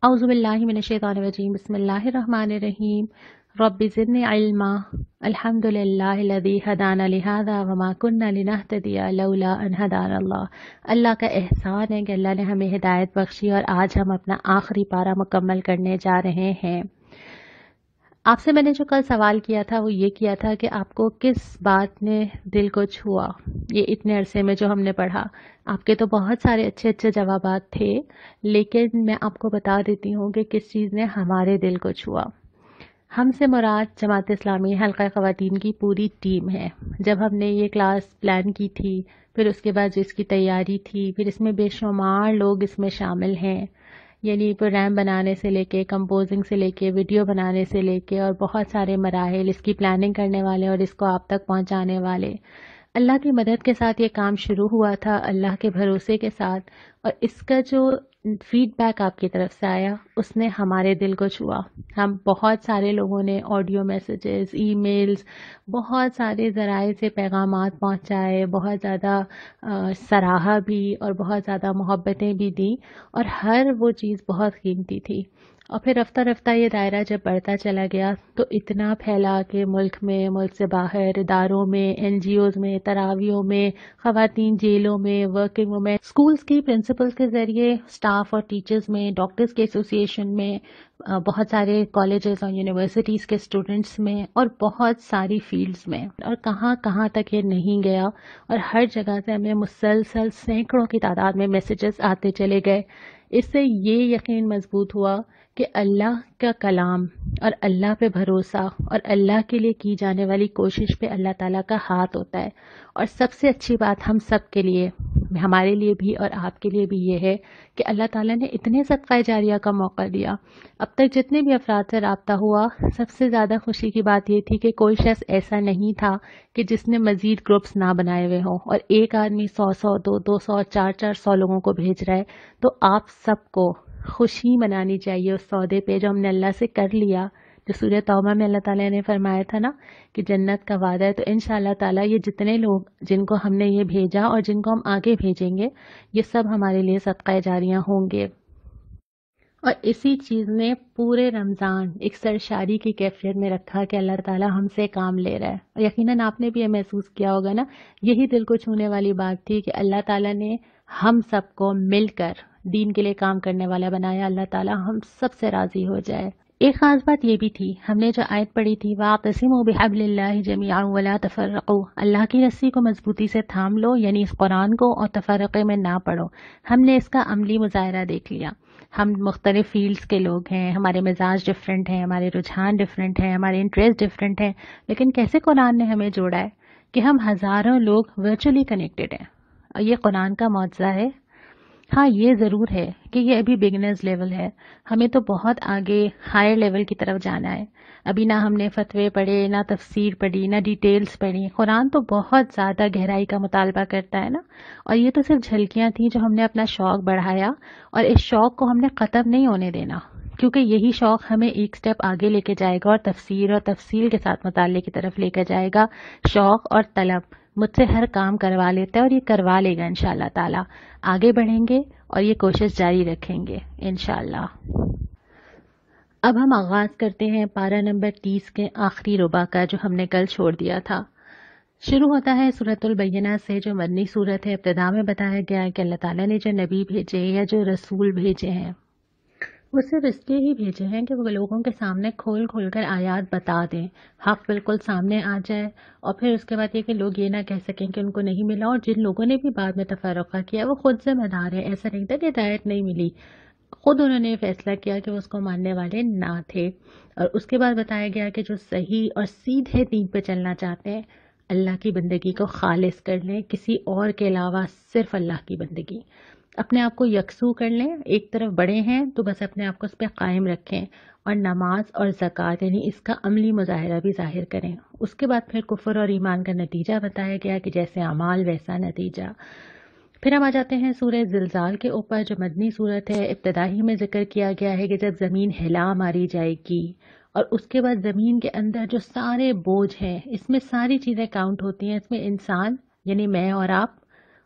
اعوذ باللہ من الشیطان الرجیم بسم اللہ الرحمن الرحیم رب زدنی علما الحمد للہ الذی ہدانا لہذا وما کنا لنہتدی لولا ان ہدانا اللہ۔ اللہ کا احسان ہے کہ اللہ نے ہمیں ہدایت بخشی اور آج ہم اپنا آخری پارہ مکمل کرنے جا رہے ہیں۔ آپ سے میں نے جو کل سوال کیا تھا وہ یہ کیا تھا کہ آپ کو کس بات نے دل کو چھوا یہ اتنے عرصے میں جو ہم نے پڑھا۔ آپ کے تو بہت سارے اچھے اچھے جوابات تھے، لیکن میں آپ کو بتا دیتی ہوں کہ کس چیز نے ہمارے دل کو چھوا۔ ہم سے مراد جماعت اسلامی حلقہ خواتین کی پوری ٹیم ہے۔ جب ہم نے یہ کلاس پلان کی تھی، پھر اس کے بعد جس کی تیاری تھی، پھر اس میں بے شمار لوگ اس میں شامل ہیں، یعنی پروگرام بنانے سے لے کے کمپوزنگ سے لے کے ویڈیو بنانے سے لے کے اور بہت سارے مراحل، اس کی پلاننگ کرنے والے اور اس کو آپ تک پہنچانے والے۔ اللہ کی مدد کے ساتھ یہ کام شروع ہوا تھا، اللہ کے بھروسے کے ساتھ، اور اس کا جو فیڈ بیک آپ کی طرف سے آیا اس نے ہمارے دل کو چھوا۔ ہم بہت سارے لوگوں نے آڈیو میسیجز، ای میلز، بہت سارے ذرائع سے پیغامات پہنچائے، بہت زیادہ سراہا بھی اور بہت زیادہ محبتیں بھی دیں، اور ہر وہ چیز بہت قیمتی تھی۔ اور پھر رفتہ رفتہ یہ دائرہ جب بڑھتا چلا گیا تو اتنا پھیلا کہ ملک میں، ملک سے باہر، اداروں میں، این جی اوز میں، تراویحوں میں، خواتین جیلوں میں، ورکنگ وومن، اسکولز کی پرنسپلز کے ذریعے، سٹاف اور ٹیچرز میں، ڈاکٹرز کے ایسوسی ایشن میں، بہت سارے کالجز اور یونیورسٹیز کے اسٹوڈنٹس میں، اور بہت ساری فیلڈز میں، اور کہاں کہاں تک یہ نہیں گیا، اور ہر جگہ سے ہمیں مسلسل سینکڑوں کی تعداد میں میسیجز آتے چلے گئے۔ اس سے یہ یقین مضبوط ہوا کہ اللہ کا کلام اور اللہ پہ بھروسہ اور اللہ کے لیے کی جانے والی کوشش پہ اللہ تعالیٰ کا ہاتھ ہوتا ہے۔ اور سب سے اچھی بات ہم سب کے لیے، ہمارے لیے بھی اور آپ کے لیے بھی یہ ہے کہ اللہ تعالیٰ نے اتنے صدقہ جاریہ کا موقع دیا۔ اب تک جتنے بھی افراد سے رابطہ ہوا، سب سے زیادہ خوشی کی بات یہ تھی کہ کوئی شخص ایسا نہیں تھا کہ جس نے مزید گروپس نہ بنائے ہوئے ہوں، اور ایک آدمی 100 200 400 لوگوں کو بھیج رہا ہے۔ تو آپ سب کو خوشی منانی چاہیے اس سودے پہ جو ہم نے اللہ سے کر لیا، جو سورہ توبہ میں اللہ تعالیٰ نے فرمایا تھا نا کہ جنت کا وعدہ ہے۔ تو انشاءاللہ تعالیٰ یہ جتنے لوگ جن کو ہم نے یہ بھیجا اور جن کو ہم آگے بھیجیں گے، یہ سب ہمارے لیے صدقہ جاریہ ہوں گے۔ اور اسی چیز نے پورے رمضان ایک سرشاری کی کیفیت میں رکھا کہ اللہ تعالیٰ ہم سے کام لے رہا ہے۔ اور یقیناً آپ نے بھی یہ محسوس کیا ہوگا نا، یہی دل کو چھونے والی بات تھی کہ اللہ تعالیٰ نے ہم سب کو مل کر دین کے لیے کام کرنے والا بنایا۔ اللہ تعالیٰ ہم سب سے راضی ہو جائے۔ ایک خاص بات یہ بھی تھی، ہم نے جو آیت پڑھی تھی وَاعْتَصِمُوا بِحَبْلِ اللَّهِ جَمِيعًا وَلَا تَفَرَّقُوا، اللہ کی رسی کو مضبوطی سے تھام لو، یعنی اس قرآن کو، اور تفرقے میں نہ پڑھو۔ ہم نے اس کا عملی مظاہرہ دیکھ لیا۔ ہم مختلف فیلڈز کے لوگ ہیں، ہمارے مزاج ڈفرینٹ ہیں، ہمارے رجحان ڈفرینٹ ہیں، ہمارے انٹرسٹ ڈفرینٹ ہیں، لیکن کیسے قرآن نے ہمیں جوڑا ہے کہ ہم ہزاروں لوگ ورچولی کنیکٹڈ ہیں، اور یہ قرآن کا معجزہ ہے۔ ہاں یہ ضرور ہے کہ یہ ابھی بگنرز لیول ہے، ہمیں تو بہت آگے ہائر لیول کی طرف جانا ہے۔ ابھی نہ ہم نے فتوے پڑھے، نہ تفسیر پڑھی، نہ ڈیٹیلز پڑھی۔ قرآن تو بہت زیادہ گہرائی کا مطالبہ کرتا ہے نا، اور یہ تو صرف جھلکیاں تھیں جو ہم نے اپنا شوق بڑھایا، اور اس شوق کو ہم نے ختم نہیں ہونے دینا، کیونکہ یہی شوق ہمیں ایک سٹیپ آگے لے کے جائے گا اور تفسیر اور تفصیل کے ساتھ مطالعے کی طرف لے کے جائے گا۔ شوق اور طلب مجھ سے ہر کام کروا لیتا ہے، اور یہ کروا لے گا انشاءاللہ تعالی۔ آگے بڑھیں گے اور یہ کوشش جاری رکھیں گے انشاءاللہ۔ اب ہم آغاز کرتے ہیں پارہ نمبر 30 کے آخری ربع کا، جو ہم نے کل چھوڑ دیا تھا۔ شروع ہوتا ہے سورۃ البینہ سے، جو مدنی سورت ہے۔ ابتدا میں بتایا گیا ہے کہ اللہ تعالیٰ نے جو نبی بھیجے یا جو رسول بھیجے ہیں، وہ صرف اس لیے ہی بھیجے ہیں کہ وہ لوگوں کے سامنے کھول کھول کر آیات بتا دیں، حق بالکل سامنے آ جائے، اور پھر اس کے بعد یہ کہ لوگ یہ نہ کہہ سکیں کہ ان کو نہیں ملا، اور جن لوگوں نے بھی بعد میں تفرقہ کیا وہ خود ذمہ دار ہیں۔ ایسا نہیں تھا کہ ہدایت نہیں ملی، خود انہوں نے فیصلہ کیا کہ وہ اس کو ماننے والے نہ تھے۔ اور اس کے بعد بتایا گیا کہ جو صحیح اور سیدھے دین پہ چلنا چاہتے ہیں، اللہ کی بندگی کو خالص کر لیں، کسی اور کے علاوہ صرف اللہ کی بندگی، اپنے آپ کو یکسو کر لیں۔ ایک طرف بڑے ہیں تو بس اپنے آپ کو اس پہ قائم رکھیں، اور نماز اور زکوٰۃ یعنی اس کا عملی مظاہرہ بھی ظاہر کریں۔ اس کے بعد پھر کفر اور ایمان کا نتیجہ بتایا گیا کہ جیسے اعمال ویسا نتیجہ۔ پھر ہم آ جاتے ہیں سورہ زلزال کے اوپر، جو مدنی صورت ہے۔ ابتدا ہی میں ذکر کیا گیا ہے کہ جب زمین ہلا ماری جائے گی، اور اس کے بعد زمین کے اندر جو سارے بوجھ ہیں، اس میں ساری چیزیں کاؤنٹ ہوتی ہیں، اس میں انسان یعنی میں اور آپ،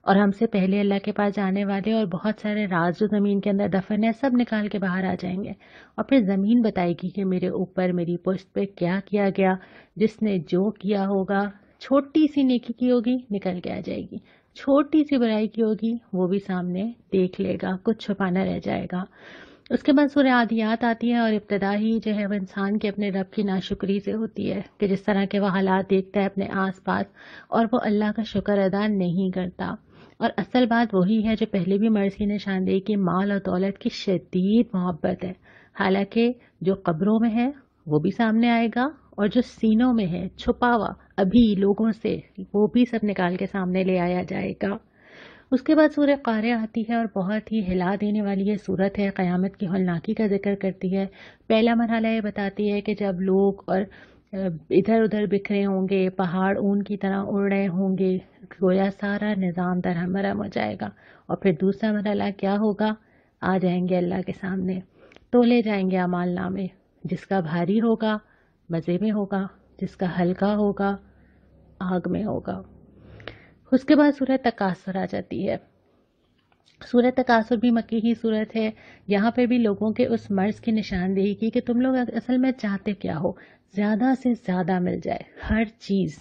اور ہم سے پہلے اللہ کے پاس جانے والے اور بہت سارے راز جو زمین کے اندر دفن ہے سب نکال کے باہر آ جائیں گے، اور پھر زمین بتائے گی کہ میرے اوپر میری پشت پہ کیا کیا گیا، جس نے جو کیا ہوگا، چھوٹی سی نیکی کی ہوگی نکل کے آ جائے گی، چھوٹی سی برائی کی ہوگی وہ بھی سامنے دیکھ لے گا، کچھ چھپانا رہ جائے گا۔ اس کے بعد سورہ عادیات آتی ہے، اور ابتدا ہی جو ہے وہ انسان کے اپنے رب کی ناشکری سے ہوتی ہے کہ جس طرح کے وہ حالات دیکھتا ہے اپنے آس پاس اور وہ اللہ کا شکر ادا نہیں کرتا۔ اور اصل بات وہی ہے جو پہلے بھی مرض کی نشاندہی کی، مال اور دولت کی شدید محبت ہے، حالانکہ جو قبروں میں ہے وہ بھی سامنے آئے گا، اور جو سینوں میں ہے چھپا ہوا ابھی لوگوں سے، وہ بھی سب نکال کے سامنے لے آیا جائے گا۔ اس کے بعد سورہ قاریہ آتی ہے، اور بہت ہی ہلا دینے والی یہ صورت ہے، قیامت کی ہولناکی کا ذکر کرتی ہے۔ پہلا مرحلہ یہ بتاتی ہے کہ جب لوگ اور ادھر ادھر بکھرے ہوں گے، پہاڑ اون کی طرح اڑ رہے ہوں گے، گویا سارا نظام درہم برہم ہو جائے گا۔ اور پھر دوسرا مرحلہ کیا ہوگا؟ آ جائیں گے اللہ کے سامنے، تولے جائیں گے اعمال نامے، جس کا بھاری ہوگا مزے میں ہوگا، جس کا ہلکا ہوگا آگ میں ہوگا۔ اس کے بعد سورہ تکاثر آ جاتی ہے۔ سورہ تکاثر بھی مکی کی صورت ہے، یہاں پہ بھی لوگوں کے اس مرض کی نشاندہی کی کہ تم لوگ اصل میں چاہتے کیا ہو، زیادہ سے زیادہ مل جائے ہر چیز۔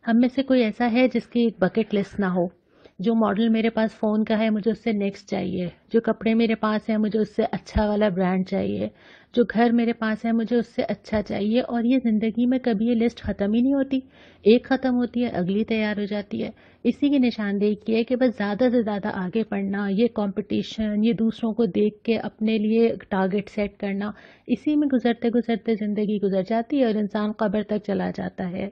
ہم میں سے کوئی ایسا ہے جس کی ایک بکٹ لسٹ نہ ہو؟ جو ماڈل میرے پاس فون کا ہے مجھے اس سے نیکسٹ چاہیے، جو کپڑے میرے پاس ہیں مجھے اس سے اچھا والا برانڈ چاہیے، جو گھر میرے پاس ہے مجھے اس سے اچھا چاہیے، اور یہ زندگی میں کبھی یہ لسٹ ختم ہی نہیں ہوتی، ایک ختم ہوتی ہے اگلی تیار ہو جاتی ہے۔ اسی کی نشاندہی کی ہے کہ بس زیادہ سے زیادہ آگے بڑھنا، یہ کمپٹیشن، یہ دوسروں کو دیکھ کے اپنے لیے ٹارگٹ سیٹ کرنا، اسی میں گزرتے گزرتے زندگی گزر جاتی ہے اور انسان قبر تک چلا جاتا ہے۔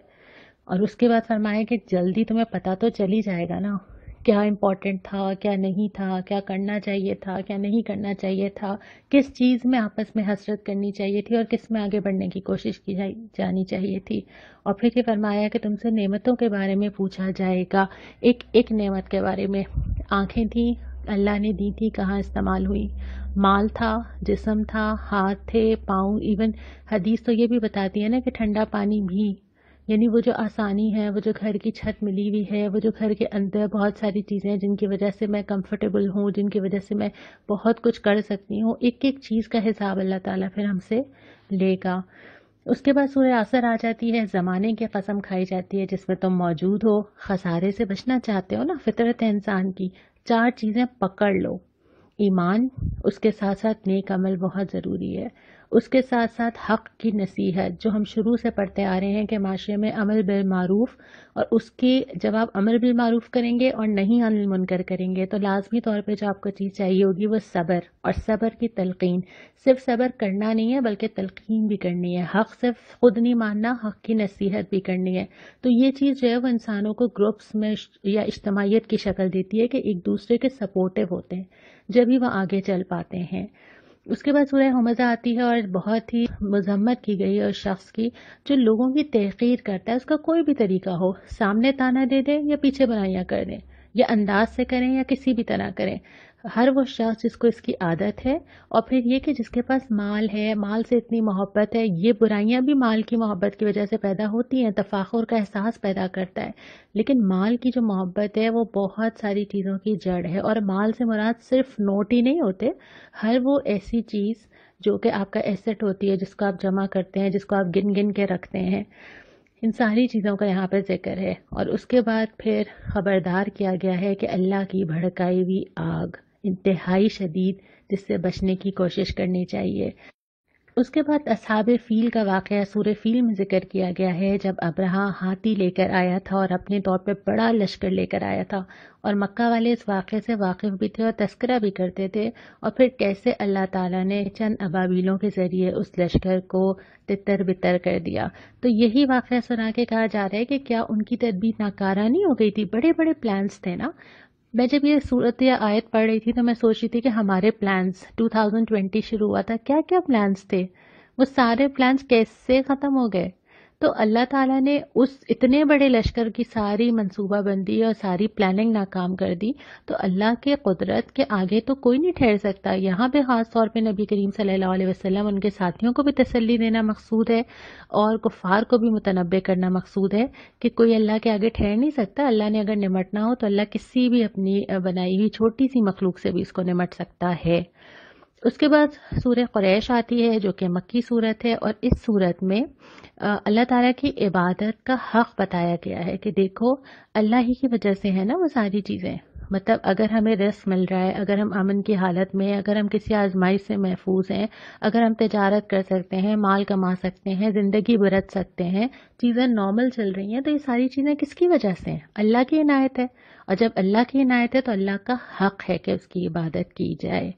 اور اس کے بعد فرمایا کہ جلدی تمہیں پتہ تو چل ہی جائے گا نا کیا امپورٹنٹ تھا، کیا نہیں تھا، کیا کرنا چاہیے تھا، کیا نہیں کرنا چاہیے تھا، کس چیز میں آپس میں حسرت کرنی چاہیے تھی اور کس میں آگے بڑھنے کی کوشش کی جانی چاہیے تھی۔ اور پھر یہ فرمایا کہ تم سے نعمتوں کے بارے میں پوچھا جائے گا، ایک ایک نعمت کے بارے میں۔ آنکھیں تھیں اللہ نے دی تھی، کہاں استعمال ہوئی؟ مال تھا، جسم تھا، ہاتھ تھے، پاؤں، ایون حدیث تو یہ بھی بتاتی ہے نا کہ ٹھنڈا پانی بھی، یعنی وہ جو آسانی ہے، وہ جو گھر کی چھت ملی ہوئی ہے، وہ جو گھر کے اندر بہت ساری چیزیں ہیں جن کی وجہ سے میں کمفرٹیبل ہوں، جن کی وجہ سے میں بہت کچھ کر سکتی ہوں، ایک ایک چیز کا حساب اللہ تعالیٰ پھر ہم سے لے گا۔ اس کے بعد سورہ عصر آ جاتی ہے، زمانے کی قسم کھائی جاتی ہے جس میں تم موجود ہو، خسارے سے بچنا چاہتے ہو نا، فطرت ہے انسان کی، 4 چیزیں پکڑ لو۔ ایمان، اس کے ساتھ ساتھ نیک عمل بہت ضروری ہے، اس کے ساتھ ساتھ حق کی نصیحت جو ہم شروع سے پڑھتے آ رہے ہیں کہ معاشرے میں امر بالمعروف، اور اس کی جب آپ امر بالمعروف کریں گے اور نہیں عن المنکر کریں گے تو لازمی طور پہ جو آپ کو چیز چاہیے ہوگی وہ صبر، اور صبر کی تلقین، صرف صبر کرنا نہیں ہے بلکہ تلقین بھی کرنی ہے، حق صرف خود نہیں ماننا، حق کی نصیحت بھی کرنی ہے۔ تو یہ چیز جو ہے وہ انسانوں کو گروپس میں یا اجتماعیت کی شکل دیتی ہے کہ ایک دوسرے کے سپورٹیو ہوتے ہیں، جبھی وہ آگے چل پاتے ہیں۔ اس کے بعد سورہ حمزہ آتی ہے، اور بہت ہی مذمت کی گئی ہے اس شخص کی جو لوگوں کی تحقیر کرتا ہے، اس کا کوئی بھی طریقہ ہو، سامنے تانا دے دیں یا پیچھے برائیاں کر دیں، یا انداز سے کریں یا کسی بھی طرح کریں، ہر وہ شخص جس کو اس کی عادت ہے، اور پھر یہ کہ جس کے پاس مال ہے، مال سے اتنی محبت ہے، یہ برائیاں بھی مال کی محبت کی وجہ سے پیدا ہوتی ہیں، تفاخر کا احساس پیدا کرتا ہے، لیکن مال کی جو محبت ہے وہ بہت ساری چیزوں کی جڑ ہے، اور مال سے مراد صرف نوٹ ہی نہیں ہوتے، ہر وہ ایسی چیز جو کہ آپ کا ایسٹ ہوتی ہے، جس کو آپ جمع کرتے ہیں، جس کو آپ گن گن کے رکھتے ہیں، ان ساری چیزوں کا یہاں پہ ذکر ہے۔ اور اس کے بعد پھر خبردار کیا گیا ہے کہ اللہ کی بھڑکائی ہوئی آگ انتہائی شدید، جس سے بچنے کی کوشش کرنی چاہیے۔ اس کے بعد اصحاب فیل کا واقعہ سورہ فیل میں ذکر کیا گیا ہے، جب ابرہہ ہاتھی لے کر آیا تھا اور اپنے طور پہ بڑا لشکر لے کر آیا تھا، اور مکہ والے اس واقعے سے واقف بھی تھے اور تذکرہ بھی کرتے تھے، اور پھر کیسے اللہ تعالیٰ نے چند ابابیلوں کے ذریعے اس لشکر کو تتر بتر کر دیا۔ تو یہی واقعہ سنا کے کہا جا رہا ہے کہ کیا ان کی تدبیر ناکارہ نہیں ہو گئی تھی؟ بڑے بڑے پلانز تھے نا۔ میں جب یہ صورت یا آیت پڑھ رہی تھی تو میں سوچ رہی تھی کہ ہمارے پلانز 2020 شروع ہوا تھا، کیا کیا پلانز تھے، وہ سارے پلانز کیسے ختم ہو گئے؟ تو اللہ تعالیٰ نے اس اتنے بڑے لشکر کی ساری منصوبہ بندی اور ساری پلاننگ ناکام کر دی، تو اللہ کے قدرت کے آگے تو کوئی نہیں ٹھہر سکتا۔ یہاں پہ خاص طور پہ نبی کریم صلی اللہ علیہ وسلم ان کے ساتھیوں کو بھی تسلی دینا مقصود ہے اور کفار کو بھی متنبہ کرنا مقصود ہے کہ کوئی اللہ کے آگے ٹھہر نہیں سکتا۔ اللہ نے اگر نمٹنا ہو تو اللہ کسی بھی اپنی بنائی ہوئی چھوٹی سی مخلوق سے بھی اس کو نمٹ سکتا ہے۔ اس کے بعد سورہ قریش آتی ہے جو کہ مکی صورت ہے، اور اس صورت میں اللہ تعالیٰ کی عبادت کا حق بتایا گیا ہے کہ دیکھو اللہ ہی کی وجہ سے ہے نا وہ ساری چیزیں۔ مطلب اگر ہمیں رزق مل رہا ہے، اگر ہم امن کی حالت میں ہیں، اگر ہم کسی آزمائش سے محفوظ ہیں، اگر ہم تجارت کر سکتے ہیں، مال کما سکتے ہیں، زندگی برت سکتے ہیں، چیزیں نارمل چل رہی ہیں، تو یہ ساری چیزیں کس کی وجہ سے ہیں؟ اللہ کی عنایت ہے۔ اور جب اللہ کی عنایت ہے تو اللہ کا حق ہے کہ اس کی عبادت کی جائے۔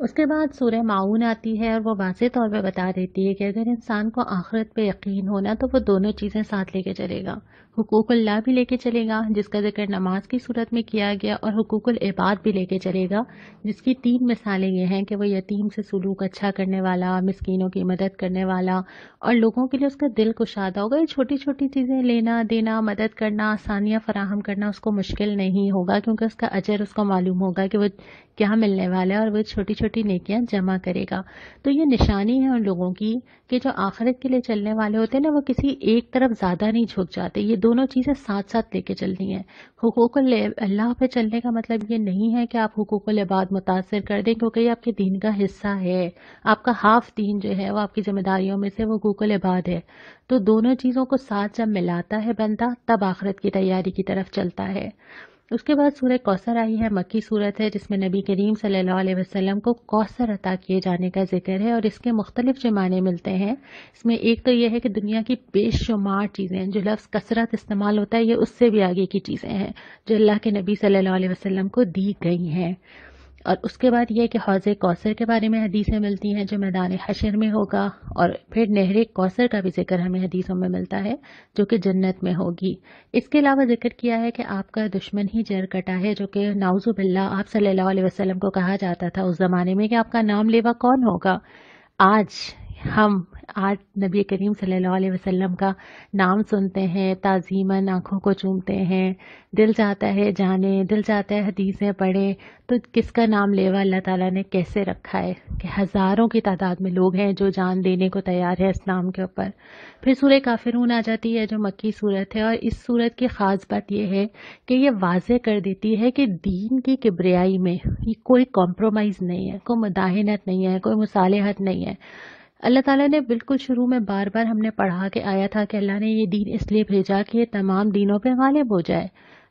اس کے بعد سورہ معون آتی ہے اور وہ واضح طور پہ بتا دیتی ہے کہ اگر انسان کو آخرت پہ یقین ہونا تو وہ دونوں چیزیں ساتھ لے کے چلے گا، حقوق اللہ بھی لے کے چلے گا جس کا ذکر نماز کی صورت میں کیا گیا، اور حقوق العباد بھی لے کے چلے گا جس کی 3 مثالیں یہ ہیں کہ وہ یتیم سے سلوک اچھا کرنے والا، مسکینوں کی مدد کرنے والا، اور لوگوں کے لیے اس کا دل کشادہ ہوگا۔ یہ چھوٹی چھوٹی چیزیں لینا دینا، مدد کرنا، آسانیاں فراہم کرنا اس کو مشکل نہیں ہوگا کیونکہ اس کا اجر اس کو معلوم ہوگا کہ وہ کیا ملنے والا ہے، اور وہ چھوٹی چھوٹی نیکیاں جمع کرے گا۔ تو یہ نشانی ہے ان لوگوں کی کہ جو آخرت کے لیے چلنے والے ہوتے ہیں نا، وہ کسی ایک طرف زیادہ نہیں جھک جاتے، یہ دونوں چیزیں ساتھ ساتھ لے کے چلنی ہیں۔ حقوق اللہ پہ چلنے کا مطلب یہ نہیں ہے کہ آپ حقوق العباد متاثر کر دیں، کیونکہ یہ آپ کے دین کا حصہ ہے، آپ کا ہاف دین جو ہے وہ آپ کی ذمہ داریوں میں سے وہ حقوق العباد ہے۔ تو دونوں چیزوں کو ساتھ جب ملاتا ہے بندہ تب آخرت کی تیاری کی طرف چلتا ہے۔ اس کے بعد سورہ کوثر آئی ہے، مکی صورت ہے جس میں نبی کریم صلی اللہ علیہ وسلم کو کوثر عطا کیے جانے کا ذکر ہے، اور اس کے مختلف معنی ملتے ہیں۔ اس میں ایک تو یہ ہے کہ دنیا کی بے شمار چیزیں، جو لفظ کثرت استعمال ہوتا ہے یہ اس سے بھی آگے کی چیزیں ہیں جو اللہ کے نبی صلی اللہ علیہ وسلم کو دی گئی ہیں۔ اور اس کے بعد یہ کہ حوض کوثر کے بارے میں حدیثیں ملتی ہیں جو میدان حشر میں ہوگا، اور پھر نہر کوثر کا بھی ذکر ہمیں حدیثوں میں ملتا ہے جو کہ جنت میں ہوگی۔ اس کے علاوہ ذکر کیا ہے کہ آپ کا دشمن ہی جر کٹا ہے، جو کہ نعوذ باللہ آپ صلی اللہ علیہ وسلم کو کہا جاتا تھا اس زمانے میں کہ آپ کا نام لیوا کون ہوگا۔ آج نبی کریم صلی اللہ علیہ وسلم کا نام سنتے ہیں، تعظیماً آنکھوں کو چومتے ہیں، دل چاہتا ہے جانیں، دل چاہتا ہے حدیثیں پڑھیں، تو کس کا نام لیوا اللہ تعالیٰ نے کیسے رکھا ہے کہ ہزاروں کی تعداد میں لوگ ہیں جو جان دینے کو تیار ہے اس نام کے اوپر۔ پھر سورہ کافرون آ جاتی ہے جو مکی صورت ہے، اور اس صورت کی خاص بات یہ ہے کہ یہ واضح کر دیتی ہے کہ دین کی کبریائی میں کوئی کمپرومائز نہیں ہے، کوئی مداہنت نہیں ہے، کوئی مصالحت نہیں ہے۔ اللہ تعالیٰ نے بالکل شروع میں بار بار ہم نے پڑھا کہ آیا تھا کہ اللہ نے یہ دین اس لیے بھیجا کہ یہ تمام دینوں پہ غالب ہو جائے،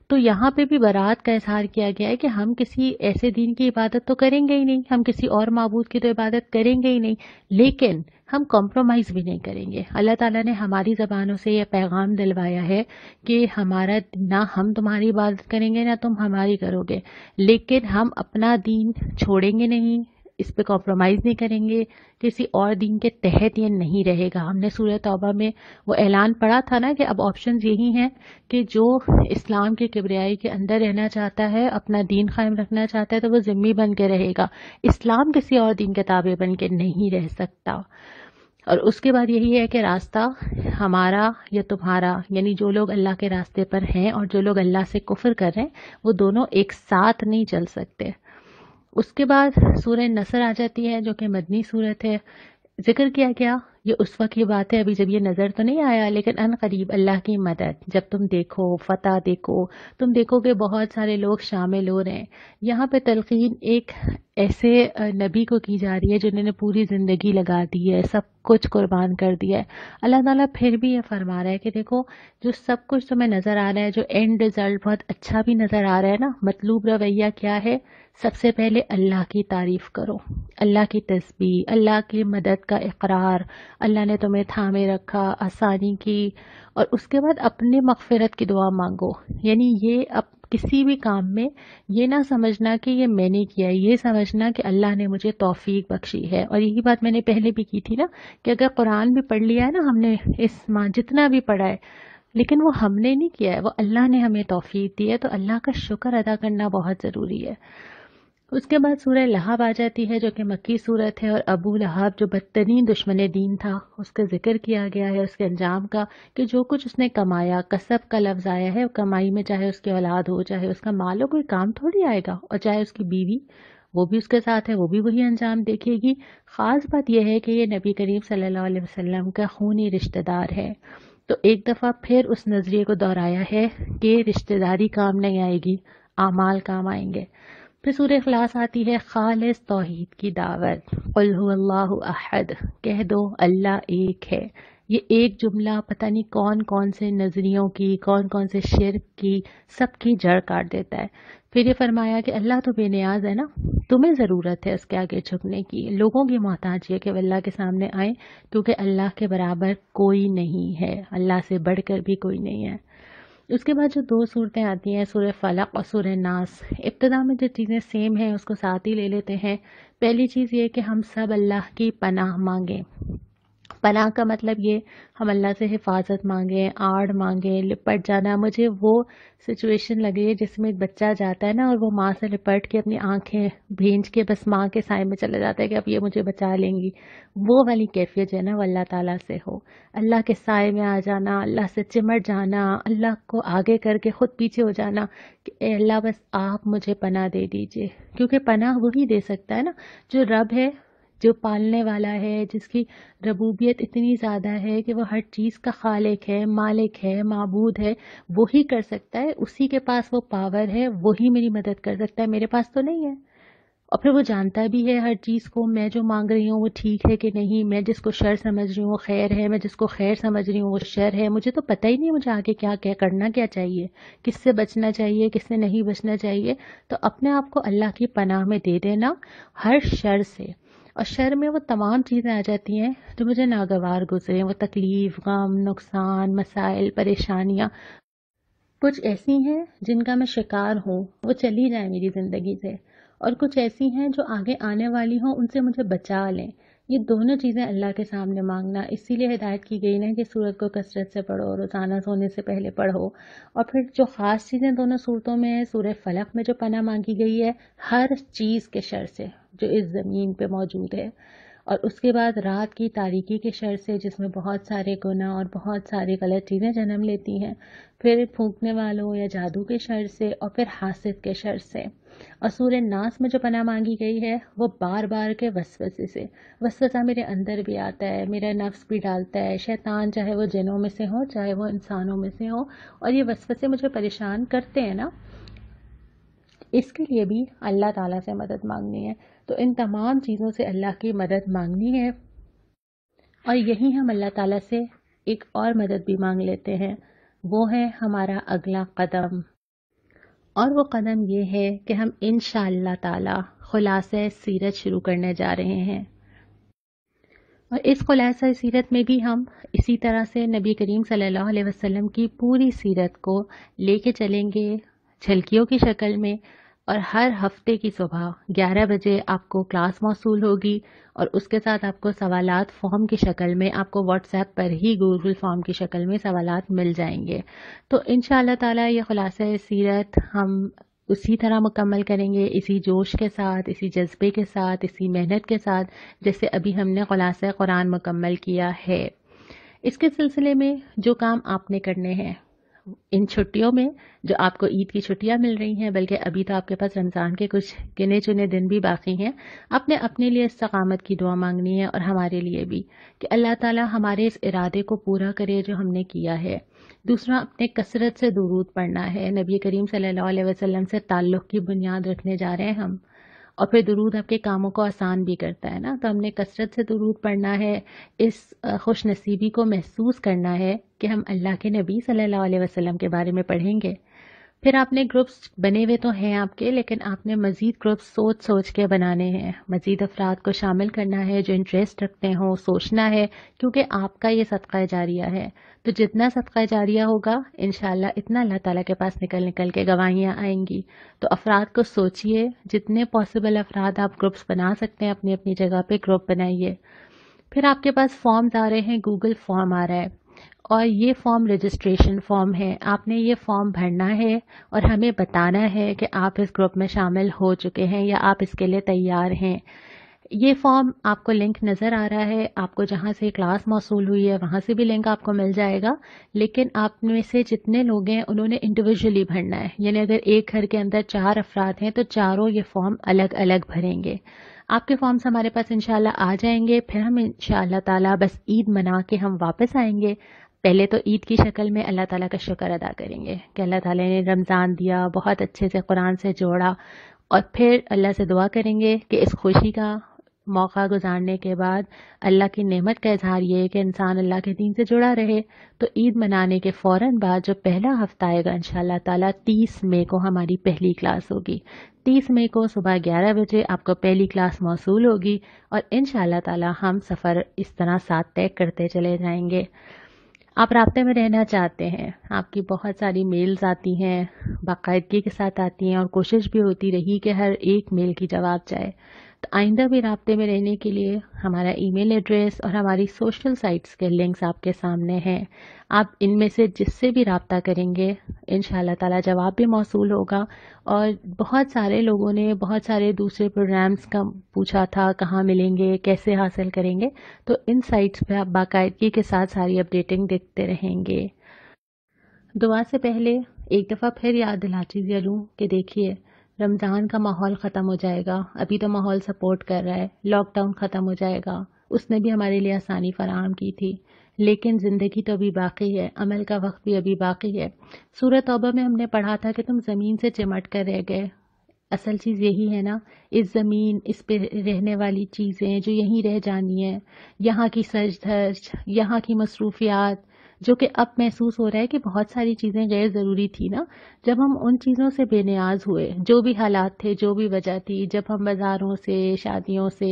تو یہاں پہ بھی برات کا اظہار کیا گیا ہے کہ ہم کسی ایسے دین کی عبادت تو کریں گے ہی نہیں، ہم کسی اور معبود کی تو عبادت کریں گے ہی نہیں، لیکن ہم کمپرومائز بھی نہیں کریں گے۔ اللہ تعالیٰ نے ہماری زبانوں سے یہ پیغام دلوایا ہے کہ ہمارا نہ ہم تمہاری عبادت کریں گے نہ تم ہماری کرو گے، لیکن ہم اپنا دین چھوڑیں گے نہیں، اس پہ کمپرومائز نہیں کریں گے، کسی اور دین کے تحت یہ نہیں رہے گا۔ ہم نے سورہ توبہ میں وہ اعلان پڑھا تھا نا کہ اب آپشنز یہی ہیں کہ جو اسلام کی کبریائی کے اندر رہنا چاہتا ہے، اپنا دین قائم رکھنا چاہتا ہے، تو وہ ذمہ بن کے رہے گا، اسلام کسی اور دین کے تابع بن کے نہیں رہ سکتا۔ اور اس کے بعد یہی ہے کہ راستہ ہمارا یا تمہارا، یعنی جو لوگ اللہ کے راستے پر ہیں اور جو لوگ اللہ سے کفر کر رہے ہیں وہ دونوں ایک ساتھ نہیں چل سکتے۔ اس کے بعد سورہ نصر آ جاتی ہے جو کہ مدنی صورت ہے۔ ذکر کیا گیا یہ اس وقت کی بات ہے، ابھی جب یہ نظر تو نہیں آیا، لیکن ان قریب اللہ کی مدد جب تم دیکھو، فتح دیکھو، تم دیکھو کہ بہت سارے لوگ شامل ہو رہے ہیں۔ یہاں پہ تلقین ایک ایسے نبی کو کی جا رہی ہے جنہوں نے پوری زندگی لگا دی ہے، سب کچھ قربان کر دیا ہے۔ اللہ تعالیٰ پھر بھی یہ فرما رہا ہے کہ دیکھو جو سب کچھ تمہیں نظر آ رہا ہے، جو اینڈ رزلٹ بہت اچھا بھی نظر آ رہا ہے نا، مطلوب رویہ کیا ہے؟ سب سے پہلے اللہ کی تعریف کرو، اللہ کی تسبیح، اللہ کی مدد کا اقرار، اللہ نے تمہیں تھامے رکھا، آسانی کی، اور اس کے بعد اپنے مغفرت کی دعا مانگو۔ یعنی یہ اب کسی بھی کام میں یہ نہ سمجھنا کہ یہ میں نے کیا ہے، یہ سمجھنا کہ اللہ نے مجھے توفیق بخشی ہے۔ اور یہی بات میں نے پہلے بھی کی تھی نا کہ اگر قرآن بھی پڑھ لیا ہے نا ہم نے اس ماہ جتنا بھی پڑھا ہے، لیکن وہ ہم نے نہیں کیا ہے، وہ اللہ نے ہمیں توفیق دی ہے، تو اللہ کا شکر ادا کرنا بہت ضروری ہے۔ اس کے بعد سورہ لہب آ جاتی ہے جو کہ مکی صورت ہے، اور ابو لہب جو بدترین دشمن دین تھا اس کا ذکر کیا گیا ہے، اس کے انجام کا، کہ جو کچھ اس نے کمایا، کسب کا لفظ آیا ہے، کمائی میں چاہے اس کی اولاد ہو، چاہے اس کا مال ہو، کوئی کام تھوڑی آئے گا، اور چاہے اس کی بیوی، وہ بھی اس کے ساتھ ہے، وہ بھی وہی انجام دیکھے گی۔ خاص بات یہ ہے کہ یہ نبی کریم صلی اللہ علیہ وسلم کا خونی رشتہ دار ہے، تو ایک دفعہ پھر اس نظریے کو دہرایا ہے کہ رشتہ داری کام نہیں آئے گی، اعمال کام آئیں گے۔ پھر سورہ اخلاص آتی ہے، خالص توحید کی دعوت، قل هو اللہ احد، کہہ دو اللہ ایک ہے۔ یہ ایک جملہ پتہ نہیں کون کون سے نظریوں کی، کون کون سے شرک کی، سب کی جڑ کاٹ دیتا ہے۔ پھر یہ فرمایا کہ اللہ تو بے نیاز ہے نا، تمہیں ضرورت ہے اس کے آگے جھکنے کی، لوگوں کی محتاج ہے کہ وہ اللہ کے سامنے آئیں، کیونکہ اللہ کے برابر کوئی نہیں ہے، اللہ سے بڑھ کر بھی کوئی نہیں ہے۔ اس کے بعد جو دو صورتیں آتی ہیں، سورہ فلق اور سورہ ناس، ابتدا میں جو چیزیں سیم ہیں اس کو ساتھ ہی لے لیتے ہیں۔ پہلی چیز یہ کہ ہم سب اللہ کی پناہ مانگیں۔ پناہ کا مطلب یہ، ہم اللہ سے حفاظت مانگیں، آڑ مانگیں، لپٹ جانا۔ مجھے وہ سچویشن لگی ہے جس میں ایک بچہ جاتا ہے نا اور وہ ماں سے لپٹ کے اپنی آنکھیں بھینج کے بس ماں کے سائے میں چلا جاتا ہے کہ اب یہ مجھے بچا لیں گی، وہ والی کیفیت جو ہے نا وہ اللہ تعالیٰ سے ہو، اللہ کے سائے میں آ جانا، اللہ سے چمٹ جانا، اللہ کو آگے کر کے خود پیچھے ہو جانا کہ اے اللہ بس آپ مجھے پناہ دے دیجئے، کیونکہ پناہ وہی دے سکتا ہے نا جو رب ہے، جو پالنے والا ہے، جس کی ربوبیت اتنی زیادہ ہے کہ وہ ہر چیز کا خالق ہے، مالک ہے، معبود ہے، وہی کر سکتا ہے، اسی کے پاس وہ پاور ہے، وہی میری مدد کر سکتا ہے، میرے پاس تو نہیں ہے۔ اور پھر وہ جانتا بھی ہے ہر چیز کو، میں جو مانگ رہی ہوں وہ ٹھیک ہے کہ نہیں، میں جس کو شر سمجھ رہی ہوں وہ خیر ہے، میں جس کو خیر سمجھ رہی ہوں وہ شر ہے، مجھے تو پتہ ہی نہیں مجھے آگے کیا کیا کرنا کیا چاہیے، کس سے بچنا چاہیے، کس سے نہیں بچنا چاہیے۔ تو اپنے آپ کو اللہ کی پناہ میں دے دینا ہر شر سے، اور شر میں وہ تمام چیزیں آ جاتی ہیں جو مجھے ناگوار گزرے، وہ تکلیف، غم، نقصان، مسائل، پریشانیاں، کچھ ایسی ہیں جن کا میں شکار ہوں، وہ چلی جائیں میری زندگی سے، اور کچھ ایسی ہیں جو آگے آنے والی ہوں، ان سے مجھے بچا لیں۔ یہ دونوں چیزیں اللہ کے سامنے مانگنا، اسی لیے ہدایت کی گئی نا کہ سورت کو کثرت سے پڑھو، روزانہ سونے سے پہلے پڑھو۔ اور پھر جو خاص چیزیں دونوں صورتوں میں ہیں، سورہ فلق میں جو پناہ مانگی گئی ہے ہر چیز کے شر سے جو اس زمین پہ موجود ہے، اور اس کے بعد رات کی تاریکی کے شر سے جس میں بہت سارے گناہ اور بہت ساری غلط چیزیں جنم لیتی ہیں، پھر پھونکنے والوں یا جادو کے شر سے، اور پھر حاسد کے شر سے۔ اور سورہ ناس میں جو پناہ مانگی گئی ہے وہ بار بار کے وسوسے سے، وسوسہ میرے اندر بھی آتا ہے، میرا نفس بھی ڈالتا ہے، شیطان چاہے وہ جنوں میں سے ہو چاہے وہ انسانوں میں سے ہو، اور یہ وسوسے مجھے پریشان کرتے ہیں نا، اس کے لیے بھی اللہ تعالیٰ سے مدد مانگنی ہے۔ تو ان تمام چیزوں سے اللہ کی مدد مانگنی ہے، اور یہی ہم اللہ تعالیٰ سے ایک اور مدد بھی مانگ لیتے ہیں، وہ ہے ہمارا اگلا قدم، اور وہ قدم یہ ہے کہ ہم انشاءاللہ تعالیٰ خلاصہ سیرت شروع کرنے جا رہے ہیں، اور اس خلاصہ سیرت میں بھی ہم اسی طرح سے نبی کریم صلی اللہ علیہ وسلم کی پوری سیرت کو لے کے چلیں گے جھلکیوں کی شکل میں، اور ہر ہفتے کی صبح 11 بجے آپ کو کلاس موصول ہوگی، اور اس کے ساتھ آپ کو سوالات فارم کی شکل میں آپ کو واٹس ایپ پر ہی گوگل فارم کی شکل میں سوالات مل جائیں گے۔ تو انشاءاللہ تعالیٰ یہ خلاصہ سیرت ہم اسی طرح مکمل کریں گے، اسی جوش کے ساتھ، اسی جذبے کے ساتھ، اسی محنت کے ساتھ جیسے ابھی ہم نے خلاصہ قرآن مکمل کیا ہے۔ اس کے سلسلے میں جو کام آپ نے کرنے ہیں ان چھٹیوں میں، جو آپ کو عید کی چھٹیاں مل رہی ہیں، بلکہ ابھی تو آپ کے پاس رمضان کے کچھ گنے چنے دن بھی باقی ہیں، آپ نے اپنے لیے استقامت کی دعا مانگنی ہے، اور ہمارے لیے بھی کہ اللہ تعالیٰ ہمارے اس ارادے کو پورا کرے جو ہم نے کیا ہے۔ دوسرا، اپنے کثرت سے درود پڑھنا ہے، نبی کریم صلی اللہ علیہ وسلم سے تعلق کی بنیاد رکھنے جا رہے ہیں ہم، اور پھر درود آپ کے کاموں کو آسان بھی کرتا ہے نا، تو ہم نے کثرت سے درود پڑھنا ہے، اس خوش نصیبی کو محسوس کرنا ہے کہ ہم اللہ کے نبی صلی اللہ علیہ وسلم کے بارے میں پڑھیں گے۔ پھر آپ نے گروپس بنے ہوئے تو ہیں آپ کے، لیکن آپ نے مزید گروپس سوچ سوچ کے بنانے ہیں، مزید افراد کو شامل کرنا ہے جو انٹرسٹ رکھتے ہوں، سوچنا ہے، کیونکہ آپ کا یہ صدقہ جاریہ ہے، تو جتنا صدقہ جاریہ ہوگا انشاءاللہ اتنا اللہ تعالیٰ کے پاس نکل نکل کے گواہیاں آئیں گی۔ تو افراد کو سوچئے، جتنے پاسبل افراد آپ گروپس بنا سکتے ہیں اپنی اپنی جگہ پہ گروپ بنائیے۔ پھر آپ کے پاس فارمز آ رہے ہیں، گوگل فارم آ رہا ہے، اور یہ فارم رجسٹریشن فارم ہے. آپ نے یہ فارم بھرنا ہے اور ہمیں بتانا ہے کہ آپ اس گروپ میں شامل ہو چکے ہیں یا آپ اس کے لیے تیار ہیں. یہ فارم آپ کو لنک نظر آ رہا ہے، آپ کو جہاں سے کلاس موصول ہوئی ہے وہاں سے بھی لنک آپ کو مل جائے گا، لیکن آپ میں سے جتنے لوگ ہیں انہوں نے انڈیویجولی بھرنا ہے. یعنی اگر ایک گھر کے اندر 4 افراد ہیں تو چاروں یہ فارم الگ الگ بھریں گے. آپ کے فارمز ہمارے پاس انشاءاللہ آ جائیں گے، پھر ہم انشاءاللہ تعالیٰ بس عید منا کے ہم واپس آئیں گے. پہلے تو عید کی شکل میں اللہ تعالیٰ کا شکر ادا کریں گے کہ اللہ تعالیٰ نے رمضان دیا، بہت اچھے سے قرآن سے جوڑا، اور پھر اللہ سے دعا کریں گے کہ اس خوشی کا موقع گزارنے کے بعد اللہ کی نعمت کا اظہار یہ ہے کہ انسان اللہ کے دین سے جڑا رہے. تو عید منانے کے فوراً بعد جو پہلا ہفتہ آئے گا انشاءاللہ تعالیٰ 30 مئی کو ہماری پہلی کلاس ہوگی. 30 مئی کو صبح 11 بجے آپ کو پہلی کلاس موصول ہوگی، اور انشاءاللہ تعالیٰ ہم سفر اس طرح ساتھ طے کرتے چلے جائیں گے. آپ رابطے میں رہنا چاہتے ہیں، آپ کی بہت ساری میلز آتی ہیں، باقاعدگی کے ساتھ آتی ہیں، اور کوشش بھی ہوتی رہی کہ ہر ایک میل کی جواب جائے. تو آئندہ بھی رابطے میں رہنے کے لیے ہمارا ای میل ایڈریس اور ہماری سوشل سائٹس کے لنکس آپ کے سامنے ہیں. آپ ان میں سے جس سے بھی رابطہ کریں گے انشاءاللہ تعالیٰ جواب بھی موصول ہوگا. اور بہت سارے لوگوں نے بہت سارے دوسرے پروگرامز کا پوچھا تھا کہاں ملیں گے، کیسے حاصل کریں گے، تو ان سائٹس پہ آپ باقاعدگی کے ساتھ ساری اپڈیٹنگ دیکھتے رہیں گے. دعا سے پہلے ایک دفعہ پھر یاد دلاتی ضرور کہ دیکھیے رمضان کا ماحول ختم ہو جائے گا، ابھی تو ماحول سپورٹ کر رہا ہے، لاک ڈاؤن ختم ہو جائے گا، اس نے بھی ہمارے لیے آسانی فراہم کی تھی، لیکن زندگی تو ابھی باقی ہے، عمل کا وقت بھی ابھی باقی ہے. سورۃ توبہ میں ہم نے پڑھا تھا کہ تم زمین سے چمٹ کر رہ گئے. اصل چیز یہی ہے نا، اس زمین، اس پہ رہنے والی چیزیں جو یہیں رہ جانی ہیں، یہاں کی سج دھج، یہاں کی مصروفیات، جو کہ اب محسوس ہو رہا ہے کہ بہت ساری چیزیں غیر ضروری تھی نا. جب ہم ان چیزوں سے بے نیاز ہوئے، جو بھی حالات تھے، جو بھی وجہ تھی، جب ہم بازاروں سے، شادیوں سے،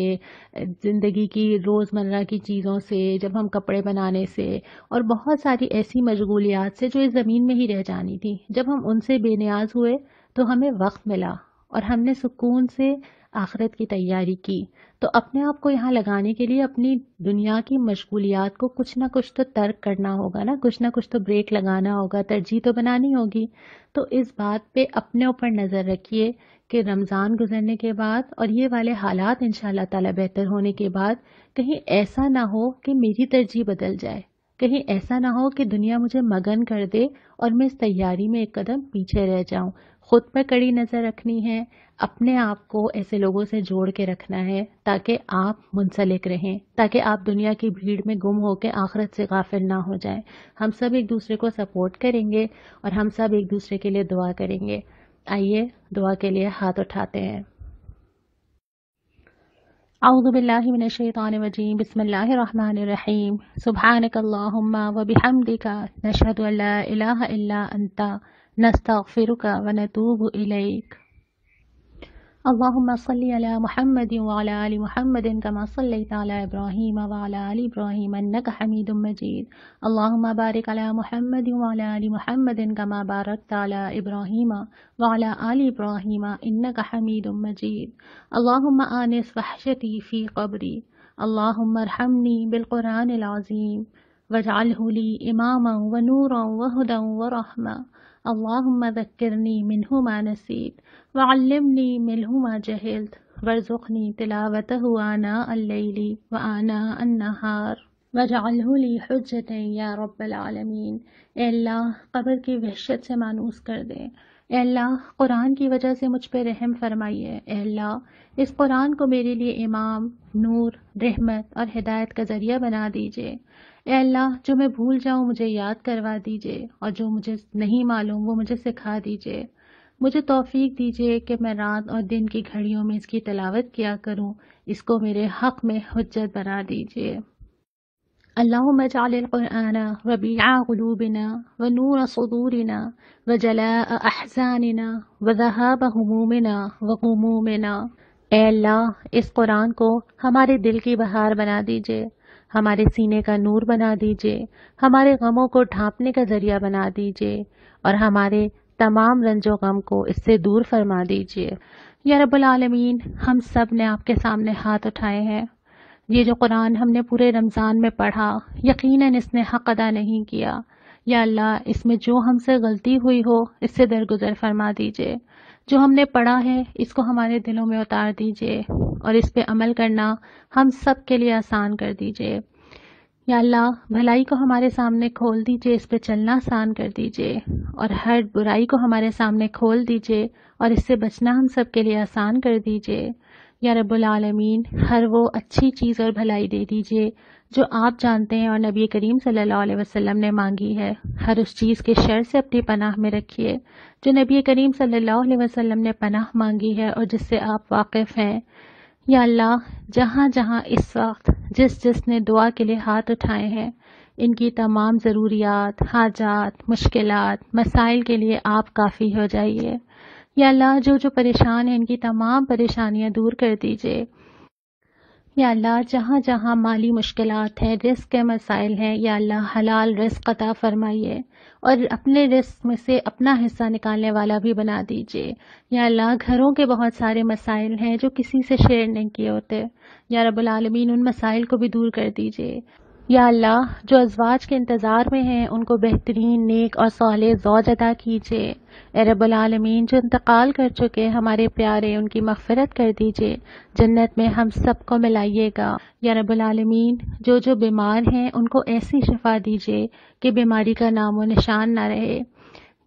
زندگی کی روزمرہ کی چیزوں سے، جب ہم کپڑے بنانے سے اور بہت ساری ایسی مشغولیات سے جو اس زمین میں ہی رہ جانی تھی، جب ہم ان سے بے نیاز ہوئے تو ہمیں وقت ملا اور ہم نے سکون سے آخرت کی تیاری کی. تو اپنے آپ کو یہاں لگانے کے لیے اپنی دنیا کی مشغولیات کو کچھ نہ کچھ تو ترک کرنا ہوگا نا، کچھ نہ کچھ تو بریک لگانا ہوگا، ترجیح تو بنانی ہوگی. تو اس بات پہ اپنے اوپر نظر رکھیے کہ رمضان گزرنے کے بعد اور یہ والے حالات انشاءاللہ تعالی بہتر ہونے کے بعد کہیں ایسا نہ ہو کہ میری ترجیح بدل جائے، کہیں ایسا نہ ہو کہ دنیا مجھے مگن کر دے اور میں اس تیاری میں ایک قدم پیچھے رہ جاؤں. خود پر کڑی نظر رکھنی ہے، اپنے آپ کو ایسے لوگوں سے جوڑ کے رکھنا ہے تاکہ آپ منسلک رہیں، تاکہ آپ دنیا کی بھیڑ میں گم ہو کے آخرت سے غافل نہ ہو جائیں. ہم سب ایک دوسرے کو سپورٹ کریں گے اور ہم سب ایک دوسرے کے لیے دعا کریں گے. آئیے دعا کے لیے ہاتھ اٹھاتے ہیں. اعوذ باللہ من الشیطان الرجیم، بسم اللہ الرحمن الرحیم. سبحانک اللہم وبحمدک، نشہد ان لا الہ الا انت، نستغفرک ونتوب الیک. اللہم صلی علی محمد وعلی آل محمد کما صلیت علی ابراہیم وعلی آل ابراہیم انک حمید مجید. اللہم بارک علی محمد وعلی آل محمد کما بارکت علی ابراہیم وعلی آل ابراہیم انک حمید مجید. اللہم آنس وحشتی فی قبری. اللہم ارحمنی بالقرآن العظیم واجعلہ لی اماما ونورا وہدا ورحمہ. اللہم ذکرنی منہ ما نسیت وعلمنی منہ ما جہلت وارزقنی تلاوتہ آناء اللیل وآناء النہار واجعلہ لی حجۃ یا رب العالمین. اے اللہ قبر کی وحشت سے مانوس کر دیں. اے اللہ قرآن کی وجہ سے مجھ پہ رحم فرمائیے. اے اللہ اس قرآن کو میرے لیے امام، نور، رحمت اور ہدایت کا ذریعہ بنا دیجئے. اے اللہ جو میں بھول جاؤں مجھے یاد کروا دیجئے، اور جو مجھے نہیں معلوم وہ مجھے سکھا دیجئے. مجھے توفیق دیجئے کہ میں رات اور دن کی گھڑیوں میں اس کی تلاوت کیا کروں. اس کو میرے حق میں حجت بنا دیجئے. اللہم اجعل القرآن ربیع قلوبنا ونور صدورنا وجلاء احزاننا وذہاب ہمومنا وغمومنا. اے اللہ اس قرآن کو ہمارے دل کی بہار بنا دیجئے، ہمارے سینے کا نور بنا دیجئے، ہمارے غموں کو ڈھانپنے کا ذریعہ بنا دیجئے، اور ہمارے تمام رنج و غم کو اس سے دور فرما دیجئے. یا رب العالمین، ہم سب نے آپ کے سامنے ہاتھ اٹھائے ہیں. یہ جو قرآن ہم نے پورے رمضان میں پڑھا یقیناً اس نے حق ادا نہیں کیا. یا اللہ اس میں جو ہم سے غلطی ہوئی ہو اس سے درگزر فرما دیجئے. جو ہم نے پڑھا ہے اس کو ہمارے دلوں میں اتار دیجئے اور اس پہ عمل کرنا ہم سب کے لیے آسان کر دیجئے. یا اللہ بھلائی کو ہمارے سامنے کھول دیجئے، اس پہ چلنا آسان کر دیجئے، اور ہر برائی کو ہمارے سامنے کھول دیجئے اور اس سے بچنا ہم سب کے لیے آسان کر دیجئے. یا رب العالمین ہر وہ اچھی چیز اور بھلائی دے دیجئے جو آپ جانتے ہیں اور نبی کریم صلی اللہ علیہ وسلم نے مانگی ہے. ہر اس چیز کے شر سے اپنی پناہ میں رکھیے جو نبی کریم صلی اللہ علیہ وسلم نے پناہ مانگی ہے اور جس سے آپ واقف ہیں. یا اللہ جہاں جہاں اس وقت جس نے دعا کے لیے ہاتھ اٹھائے ہیں ان کی تمام ضروریات، حاجات، مشکلات، مسائل کے لیے آپ کافی ہو جائیے. یا اللہ جو پریشان ہیں ان کی تمام پریشانیاں دور کر دیجئے. یا اللہ جہاں جہاں مالی مشکلات ہیں، رزق کے مسائل ہیں، یا اللہ حلال رزق عطا فرمائیے اور اپنے رزق میں سے اپنا حصہ نکالنے والا بھی بنا دیجئے. یا اللہ گھروں کے بہت سارے مسائل ہیں جو کسی سے شیئر نہیں کیے ہوتے، یا رب العالمین ان مسائل کو بھی دور کر دیجئے. یا اللہ جو ازواج کے انتظار میں ہیں ان کو بہترین نیک اور صالح زوج عطا کیجئے. اے رب العالمین جو انتقال کر چکے ہمارے پیارے ان کی مغفرت کر دیجئے، جنت میں ہم سب کو ملائیے گا. یا رب العالمین جو بیمار ہیں ان کو ایسی شفا دیجئے کہ بیماری کا نام و نشان نہ رہے.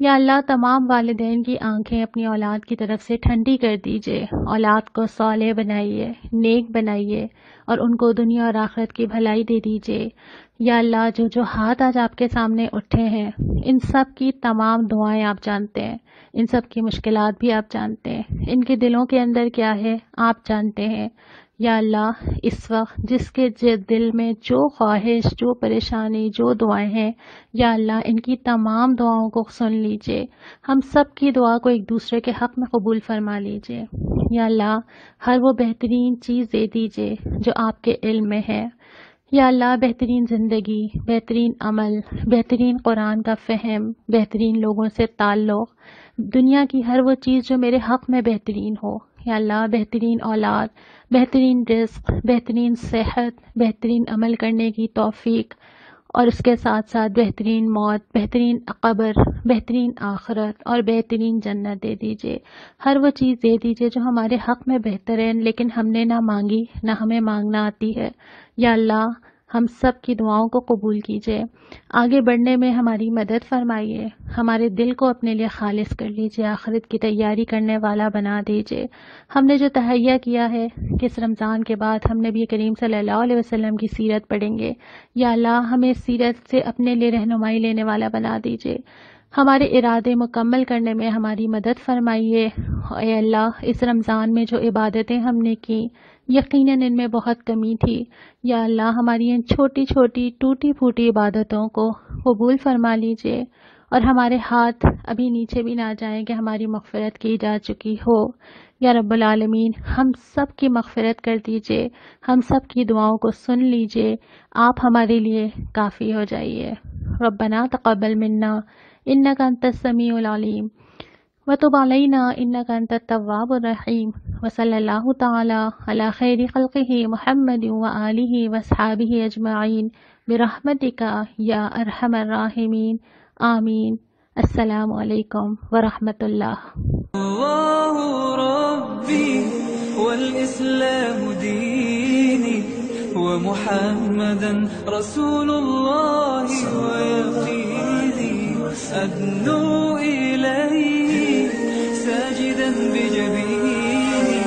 یا اللہ تمام والدین کی آنکھیں اپنی اولاد کی طرف سے ٹھنڈی کر دیجئے، اولاد کو صالح بنائیے، نیک بنائیے اور ان کو دنیا اور آخرت کی بھلائی دے دیجئے. یا اللہ جو ہاتھ آج آپ کے سامنے اٹھے ہیں ان سب کی تمام دعائیں آپ جانتے ہیں، ان سب کی مشکلات بھی آپ جانتے ہیں، ان کے دلوں کے اندر کیا ہے آپ جانتے ہیں. یا اللہ اس وقت جس کے دل میں جو خواہش، جو پریشانی، جو دعائیں ہیں، یا اللہ ان کی تمام دعاؤں کو سن لیجئے. ہم سب کی دعا کو ایک دوسرے کے حق میں قبول فرما لیجئے. یا اللہ ہر وہ بہترین چیز دے دیجئے جو آپ کے علم میں ہے. یا اللہ بہترین زندگی، بہترین عمل، بہترین قرآن کا فہم، بہترین لوگوں سے تعلق، دنیا کی ہر وہ چیز جو میرے حق میں بہترین ہو. یا اللہ بہترین اولاد، بہترین رزق، بہترین صحت، بہترین عمل کرنے کی توفیق، اور اس کے ساتھ ساتھ بہترین موت، بہترین قبر، بہترین آخرت اور بہترین جنت دے دیجئے. ہر وہ چیز دے دیجئے جو ہمارے حق میں بہتر ہے لیکن ہم نے نہ مانگی نہ ہمیں مانگنا آتی ہے. یا اللہ ہم سب کی دعاؤں کو قبول کیجئے. آگے بڑھنے میں ہماری مدد فرمائیے، ہمارے دل کو اپنے لیے خالص کر لیجئے، آخرت کی تیاری کرنے والا بنا دیجئے. ہم نے جو تہیہ کیا ہے کہ اس رمضان کے بعد ہم نبی کریم صلی اللہ علیہ وسلم کی سیرت پڑھیں گے، یا اللہ ہمیں سیرت سے اپنے لیے رہنمائی لینے والا بنا دیجئے. ہمارے ارادے مکمل کرنے میں ہماری مدد فرمائیے. اے اللہ اس رمضان میں جو عبادتیں ہم نے کی یقیناً ان میں بہت کمی تھی. یا اللہ ہماری ان چھوٹی چھوٹی ٹوٹی پھوٹی عبادتوں کو قبول فرما لیجئے اور ہمارے ہاتھ ابھی نیچے بھی نہ جائیں کہ ہماری مغفرت کی جا چکی ہو. یا رب العالمین ہم سب کی مغفرت کر دیجئے، ہم سب کی دعاؤں کو سن لیجئے. آپ ہمارے لیے کافی ہو جائیے. ربنا تقبل منا انک انت السمیع العلیم وتب علینا انک انت التواب الرحیم. وصلی اللہ تعالی علی خیر خلقہ محمد وآلہ واصحابہ اجمعین برحمتک یا ارحم الراحمین. آمین. السلام علیکم ورحمۃ اللہ. اللہ ربی والاسلام دینی ومحمدا رسول اللہ ویقینی أدنو إليه ساجدا بجبيني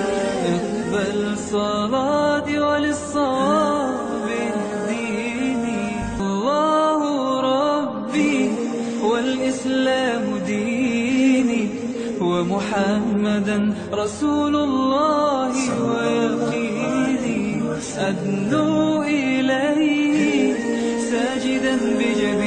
اقبل صلاتي وللصواب اهديني. الله ربي والإسلام ديني ومحمدا رسول الله ويقيني أدنو إليه ساجدا بجبيني